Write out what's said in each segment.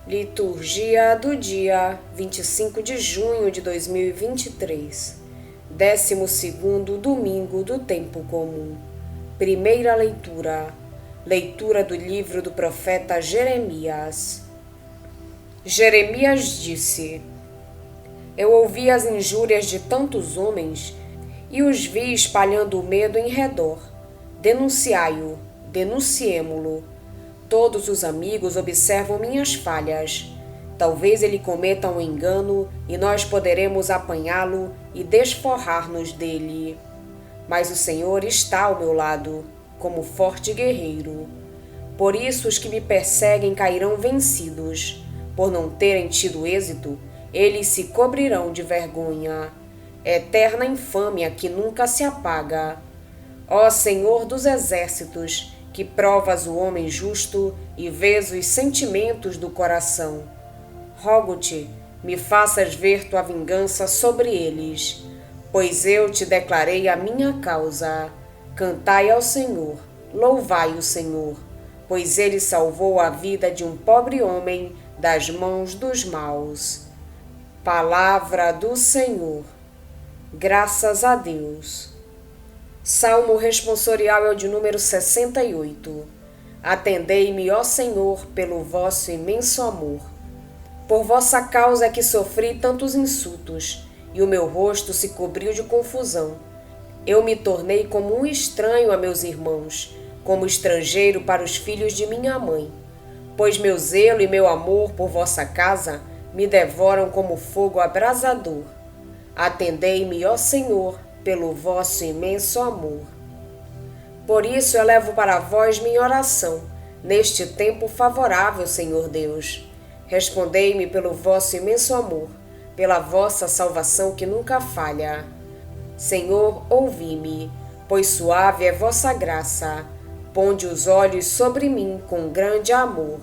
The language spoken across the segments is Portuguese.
Liturgia do dia 25 de junho de 2023, 12º domingo do tempo comum. Primeira leitura. Leitura do livro do profeta Jeremias. Jeremias disse: Eu ouvi as injúrias de tantos homens e os vi espalhando o medo em redor. Denunciai-o, denunciemo-lo. Todos os amigos observam minhas falhas. Talvez ele cometa um engano e nós poderemos apanhá-lo e desforrar-nos dele. Mas o Senhor está ao meu lado, como forte guerreiro. Por isso os que me perseguem cairão vencidos. Por não terem tido êxito, eles se cobrirão de vergonha. Eterna infâmia que nunca se apaga. Ó Senhor dos exércitos, que provas o homem justo e vês os sentimentos do coração. Rogo-te, me faças ver tua vingança sobre eles, pois eu te declarei a minha causa. Cantai ao Senhor, louvai o Senhor, pois ele salvou a vida de um pobre homem das mãos dos maus. Palavra do Senhor. Graças a Deus. Salmo responsorial é o de número 68. Atendei-me, ó Senhor, pelo vosso imenso amor. Por vossa causa é que sofri tantos insultos, e o meu rosto se cobriu de confusão. Eu me tornei como um estranho a meus irmãos, como estrangeiro para os filhos de minha mãe. Pois meu zelo e meu amor por vossa casa me devoram como fogo abrasador. Atendei-me, ó Senhor, pelo vosso imenso amor. Por isso elevo para vós minha oração, neste tempo favorável, Senhor Deus. Respondei-me pelo vosso imenso amor, pela vossa salvação que nunca falha. Senhor, ouvi-me, pois suave é vossa graça. Ponde os olhos sobre mim com grande amor.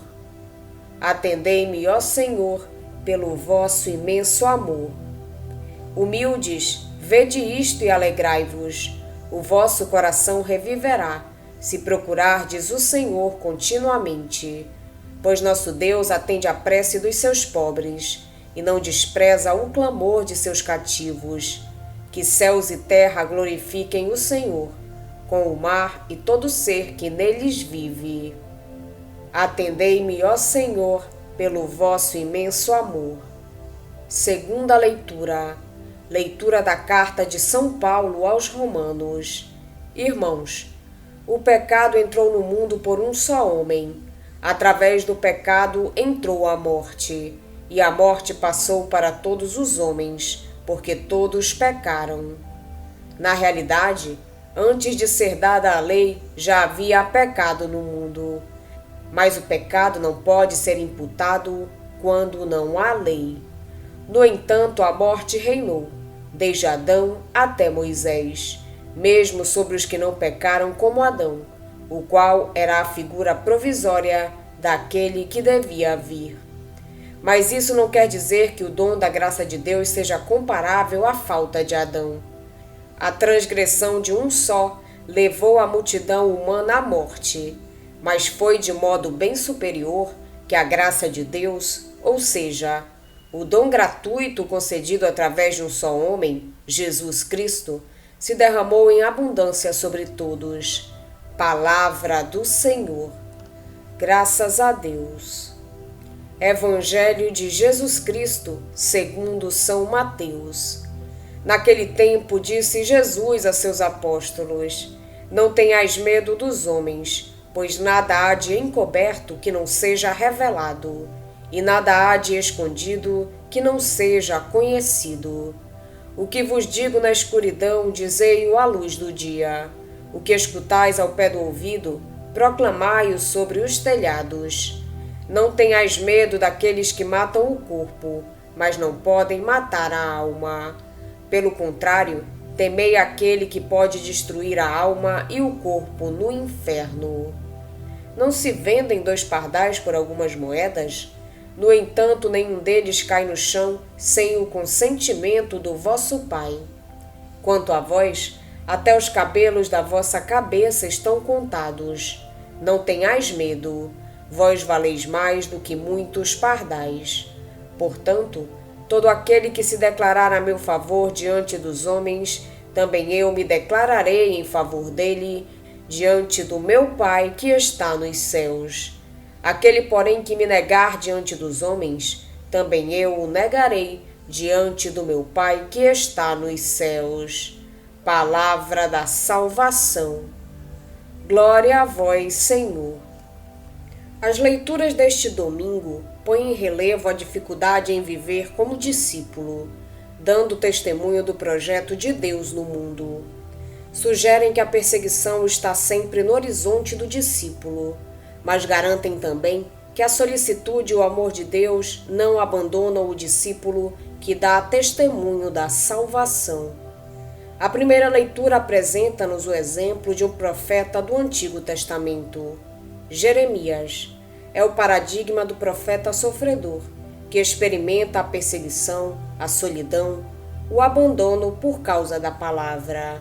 Atendei-me, ó Senhor, pelo vosso imenso amor. Humildes, vede isto e alegrai-vos. O vosso coração reviverá, se procurardes o Senhor continuamente. Pois nosso Deus atende à prece dos seus pobres, e não despreza o clamor de seus cativos. Que céus e terra glorifiquem o Senhor, com o mar e todo ser que neles vive. Atendei-me, ó Senhor, pelo vosso imenso amor. Segunda leitura. Leitura da carta de São Paulo aos Romanos. Irmãos, o pecado entrou no mundo por um só homem. Através do pecado entrou a morte, e a morte passou para todos os homens, porque todos pecaram. Na realidade, antes de ser dada a lei, já havia pecado no mundo. Mas o pecado não pode ser imputado quando não há lei. No entanto, a morte reinou, desde Adão até Moisés, mesmo sobre os que não pecaram como Adão, o qual era a figura provisória daquele que devia vir. Mas isso não quer dizer que o dom da graça de Deus seja comparável à falta de Adão. A transgressão de um só levou a multidão humana à morte, mas foi de modo bem superior que a graça de Deus, ou seja, o dom gratuito concedido através de um só homem, Jesus Cristo, se derramou em abundância sobre todos. Palavra do Senhor. Graças a Deus. Evangelho de Jesus Cristo, segundo São Mateus. Naquele tempo disse Jesus a seus apóstolos: Não tenhais medo dos homens, pois nada há de encoberto que não seja revelado, e nada há de escondido que não seja conhecido. O que vos digo na escuridão, dizei-o à luz do dia. O que escutais ao pé do ouvido, proclamai-o sobre os telhados. Não tenhais medo daqueles que matam o corpo, mas não podem matar a alma. Pelo contrário, temei aquele que pode destruir a alma e o corpo no inferno. Não se vendem 2 pardais por algumas moedas? No entanto, nenhum deles cai no chão sem o consentimento do vosso Pai. Quanto a vós, até os cabelos da vossa cabeça estão contados. Não tenhais medo. vós valeis mais do que muitos pardais. Portanto, todo aquele que se declarar a meu favor diante dos homens, também eu me declararei em favor dele diante do meu Pai que está nos céus. Aquele, porém, que me negar diante dos homens, também eu o negarei diante do meu Pai que está nos céus. Palavra da salvação. Glória a vós, Senhor. As leituras deste domingo põem em relevo a dificuldade em viver como discípulo, dando testemunho do projeto de Deus no mundo. Sugerem que a perseguição está sempre no horizonte do discípulo, mas garantem também que a solicitude e o amor de Deus não abandonam o discípulo que dá testemunho da salvação. A primeira leitura apresenta-nos o exemplo de um profeta do Antigo Testamento. Jeremias é o paradigma do profeta sofredor, que experimenta a perseguição, a solidão, o abandono por causa da palavra.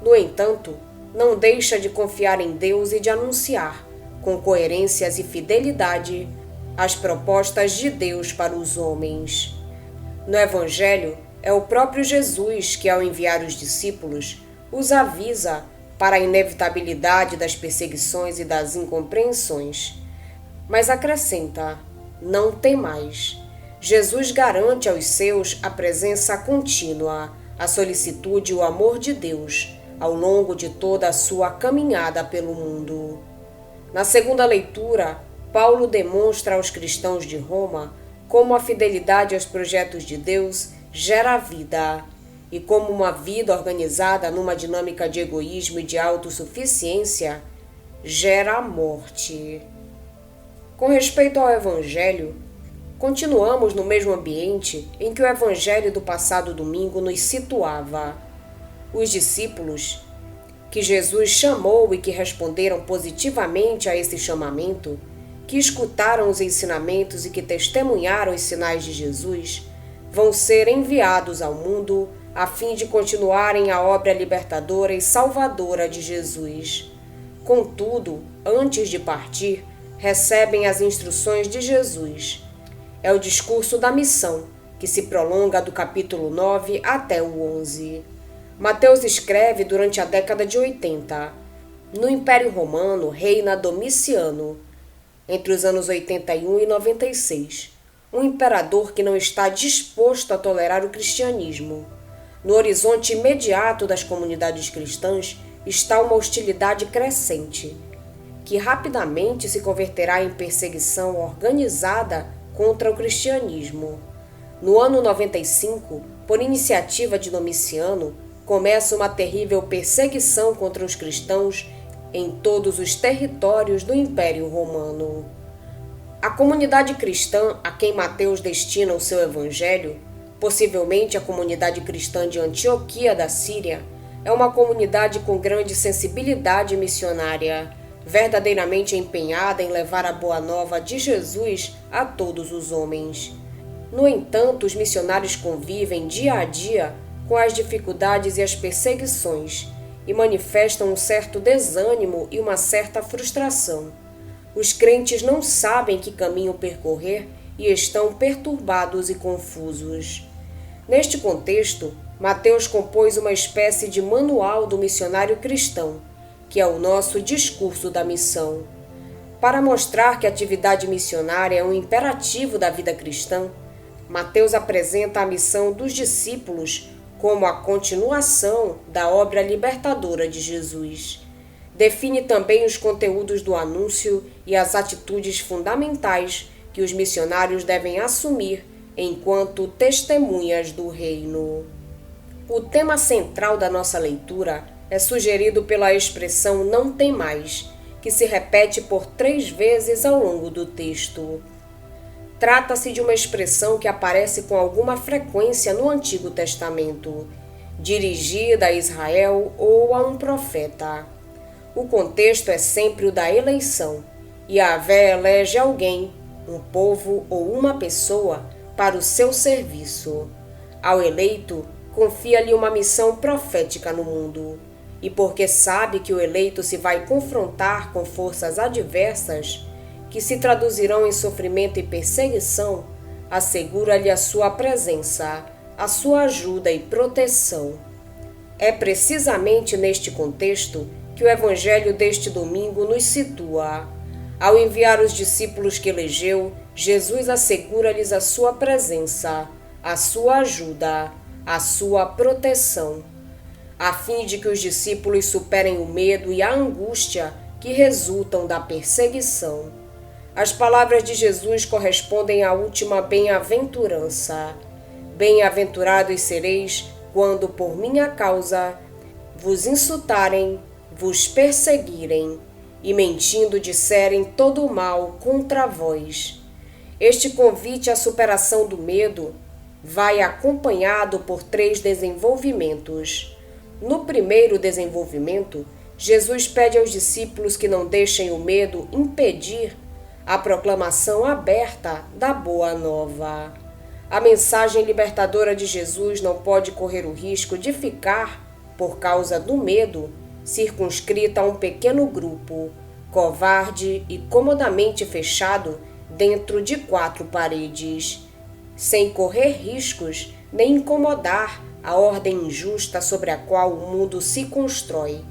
No entanto, não deixa de confiar em Deus e de anunciar, com coerências e fidelidade, as propostas de Deus para os homens. No Evangelho, é o próprio Jesus que, ao enviar os discípulos, os avisa para a inevitabilidade das perseguições e das incompreensões. Mas acrescenta: não temais. Jesus garante aos seus a presença contínua, a solicitude e o amor de Deus ao longo de toda a sua caminhada pelo mundo. Na segunda leitura, Paulo demonstra aos cristãos de Roma como a fidelidade aos projetos de Deus gera vida, e como uma vida organizada numa dinâmica de egoísmo e de autossuficiência gera a morte. Com respeito ao Evangelho, continuamos no mesmo ambiente em que o Evangelho do passado domingo nos situava. Os discípulos, que Jesus chamou e que responderam positivamente a esse chamamento, que escutaram os ensinamentos e que testemunharam os sinais de Jesus, vão ser enviados ao mundo a fim de continuarem a obra libertadora e salvadora de Jesus. Contudo, antes de partir, recebem as instruções de Jesus. É o discurso da missão, que se prolonga do capítulo 9 até o 11. Mateus escreve durante a década de 80. No Império Romano reina Domiciano, entre os anos 81 e 96. Um imperador que não está disposto a tolerar o cristianismo. No horizonte imediato das comunidades cristãs está uma hostilidade crescente, que rapidamente se converterá em perseguição organizada contra o cristianismo. No ano 95, por iniciativa de Domiciano, começa uma terrível perseguição contra os cristãos em todos os territórios do Império Romano. A comunidade cristã a quem Mateus destina o seu evangelho, possivelmente a comunidade cristã de Antioquia da Síria, é uma comunidade com grande sensibilidade missionária, verdadeiramente empenhada em levar a boa nova de Jesus a todos os homens. No entanto, os missionários convivem dia a dia com as dificuldades e as perseguições e manifestam um certo desânimo e uma certa frustração. Os crentes não sabem que caminho percorrer e estão perturbados e confusos. Neste contexto, Mateus compôs uma espécie de manual do missionário cristão, que é o nosso discurso da missão. Para mostrar que a atividade missionária é um imperativo da vida cristã, Mateus apresenta a missão dos discípulos como a continuação da obra libertadora de Jesus. Define também os conteúdos do anúncio e as atitudes fundamentais que os missionários devem assumir enquanto testemunhas do reino. O tema central da nossa leitura é sugerido pela expressão "não temais", que se repete por 3 vezes ao longo do texto. Trata-se de uma expressão que aparece com alguma frequência no Antigo Testamento, dirigida a Israel ou a um profeta. O contexto é sempre o da eleição, e Yahvé elege alguém, um povo ou uma pessoa, para o seu serviço. Ao eleito, confia-lhe uma missão profética no mundo, e porque sabe que o eleito se vai confrontar com forças adversas, que se traduzirão em sofrimento e perseguição, assegura-lhe a sua presença, a sua ajuda e proteção. É precisamente neste contexto que o Evangelho deste domingo nos situa. Ao enviar os discípulos que elegeu, Jesus assegura-lhes a sua presença, a sua ajuda, a sua proteção, a fim de que os discípulos superem o medo e a angústia que resultam da perseguição. As palavras de Jesus correspondem à última bem-aventurança. Bem-aventurados sereis quando por minha causa vos insultarem, vos perseguirem e mentindo disserem todo o mal contra vós. Este convite à superação do medo vai acompanhado por 3 desenvolvimentos. No primeiro desenvolvimento, Jesus pede aos discípulos que não deixem o medo impedir a proclamação aberta da Boa Nova. A mensagem libertadora de Jesus não pode correr o risco de ficar, por causa do medo, circunscrita a um pequeno grupo, covarde e comodamente fechado dentro de 4 paredes, sem correr riscos nem incomodar a ordem injusta sobre a qual o mundo se constrói.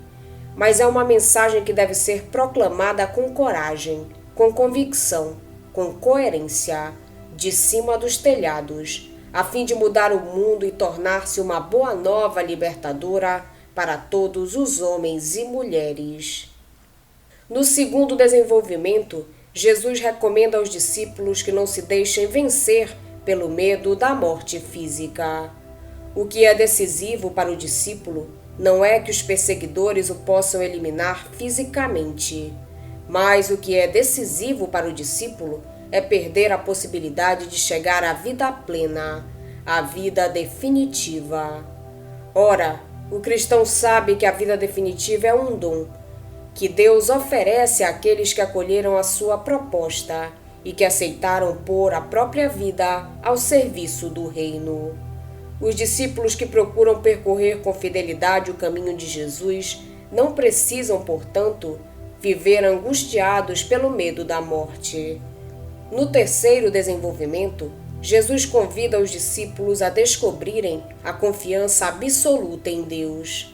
Mas é uma mensagem que deve ser proclamada com coragem, com convicção, com coerência, de cima dos telhados, a fim de mudar o mundo e tornar-se uma boa nova libertadora para todos os homens e mulheres. No segundo desenvolvimento, Jesus recomenda aos discípulos que não se deixem vencer pelo medo da morte física. O que é decisivo para o discípulo não é que os perseguidores o possam eliminar fisicamente, mas o que é decisivo para o discípulo é perder a possibilidade de chegar à vida plena, à vida definitiva. Ora, o cristão sabe que a vida definitiva é um dom, que Deus oferece àqueles que acolheram a sua proposta e que aceitaram pôr a própria vida ao serviço do reino. Os discípulos que procuram percorrer com fidelidade o caminho de Jesus não precisam, portanto, viver angustiados pelo medo da morte. No terceiro desenvolvimento, Jesus convida os discípulos a descobrirem a confiança absoluta em Deus.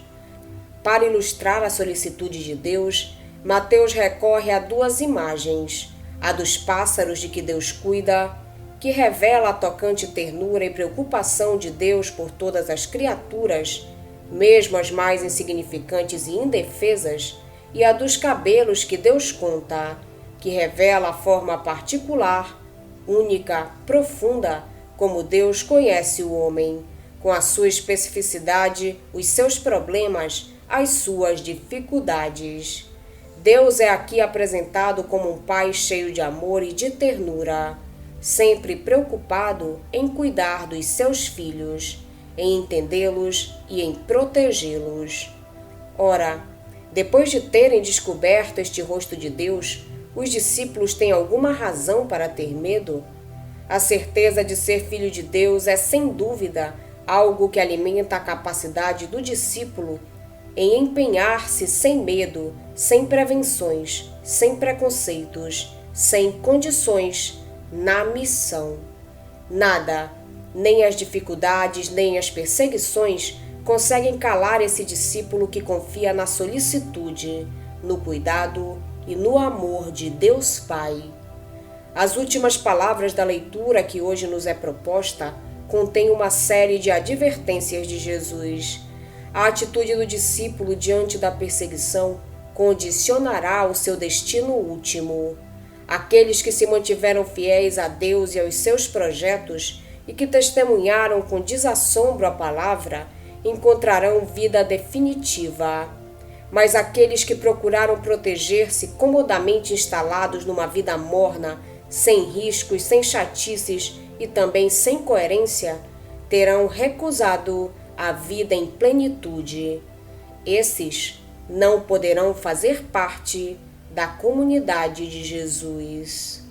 Para ilustrar a solicitude de Deus, Mateus recorre a 2 imagens, a dos pássaros de que Deus cuida, que revela a tocante ternura e preocupação de Deus por todas as criaturas, mesmo as mais insignificantes e indefesas, e a dos cabelos que Deus conta, que revela a forma particular, única, profunda, como Deus conhece o homem, com a sua especificidade, os seus problemas, as suas dificuldades. Deus é aqui apresentado como um pai cheio de amor e de ternura, sempre preocupado em cuidar dos seus filhos, em entendê-los e em protegê-los. Ora, depois de terem descoberto este rosto de Deus, os discípulos têm alguma razão para ter medo? A certeza de ser filho de Deus é, sem dúvida, algo que alimenta a capacidade do discípulo em empenhar-se sem medo, sem prevenções, sem preconceitos, sem condições, na missão. Nada, nem as dificuldades, nem as perseguições, conseguem calar esse discípulo que confia na solicitude, no cuidado e no amor de Deus Pai. As últimas palavras da leitura que hoje nos é proposta contêm uma série de advertências de Jesus. A atitude do discípulo diante da perseguição condicionará o seu destino último. Aqueles que se mantiveram fiéis a Deus e aos seus projetos e que testemunharam com desassombro a palavra encontrarão vida definitiva. Mas aqueles que procuraram proteger-se comodamente instalados numa vida morna, sem riscos, sem chatices e também sem coerência, terão recusado a vida em plenitude. Esses não poderão fazer parte da comunidade de Jesus.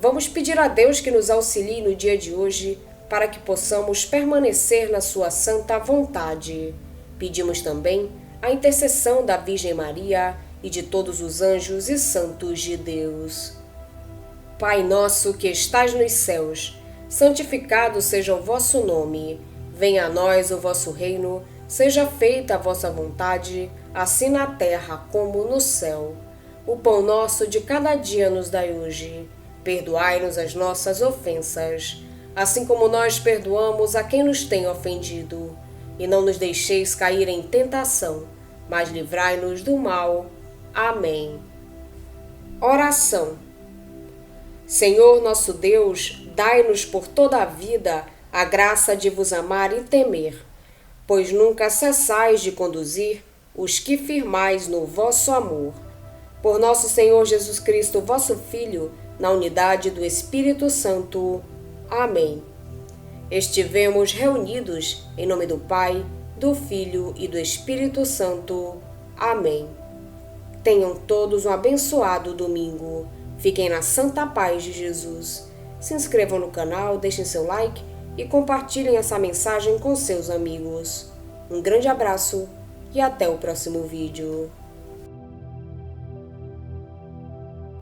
Vamos pedir a Deus que nos auxilie no dia de hoje para que possamos permanecer na sua santa vontade. Pedimos também a intercessão da Virgem Maria e de todos os anjos e santos de Deus. Pai nosso que estais nos céus, santificado seja o vosso nome. Venha a nós o vosso reino, seja feita a vossa vontade, assim na terra como no céu. O pão nosso de cada dia nos dai hoje. Perdoai-nos as nossas ofensas, assim como nós perdoamos a quem nos tem ofendido. E não nos deixeis cair em tentação, mas livrai-nos do mal. Amém. Oração. Senhor nosso Deus, dai-nos por toda a vida a graça de vos amar e temer, pois nunca cessais de conduzir os que firmais no vosso amor. Por nosso Senhor Jesus Cristo, vosso Filho, na unidade do Espírito Santo. Amém. Estivemos reunidos em nome do Pai, do Filho e do Espírito Santo. Amém. Tenham todos um abençoado domingo. Fiquem na santa paz de Jesus. Se inscrevam no canal, deixem seu like e compartilhem essa mensagem com seus amigos. Um grande abraço e até o próximo vídeo.